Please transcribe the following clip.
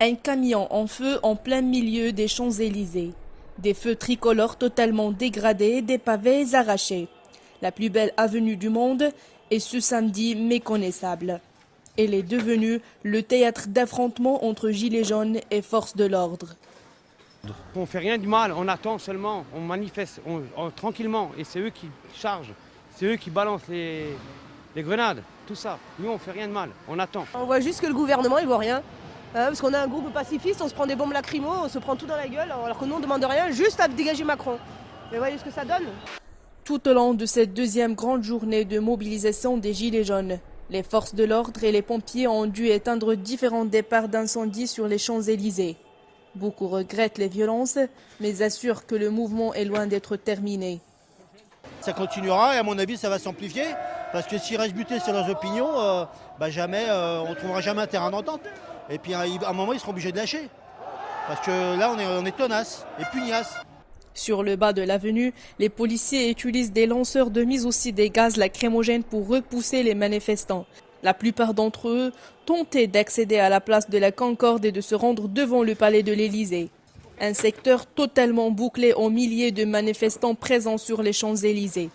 Un camion en feu en plein milieu des Champs-Élysées. Des feux tricolores totalement dégradés, des pavés arrachés. La plus belle avenue du monde est ce samedi méconnaissable. Elle est devenue le théâtre d'affrontements entre gilets jaunes et forces de l'ordre. On ne fait rien de mal, on attend seulement, on manifeste tranquillement et c'est eux qui chargent, c'est eux qui balancent les grenades, tout ça. Nous on ne fait rien de mal, on attend. On voit juste que le gouvernement il voit rien. Parce qu'on a un groupe pacifiste, on se prend des bombes lacrymo, on se prend tout dans la gueule alors que nous on ne demande rien, juste à dégager Macron. Mais voyez ce que ça donne. Tout au long de cette deuxième grande journée de mobilisation des Gilets jaunes, les forces de l'ordre et les pompiers ont dû éteindre différents départs d'incendie sur les Champs-Élysées. Beaucoup regrettent les violences, mais assurent que le mouvement est loin d'être terminé. Ça continuera et à mon avis ça va s'amplifier parce que s'ils restent butés sur leurs opinions, on ne trouvera jamais un terrain d'entente. Et puis à un moment ils seront obligés de lâcher. Parce que là on est tenaces et pugnaces. Sur le bas de l'avenue, les policiers utilisent des lanceurs de mise aussi des gaz lacrymogènes pour repousser les manifestants. La plupart d'entre eux tentaient d'accéder à la place de la Concorde et de se rendre devant le palais de l'Élysée. Un secteur totalement bouclé aux milliers de manifestants présents sur les Champs-Élysées.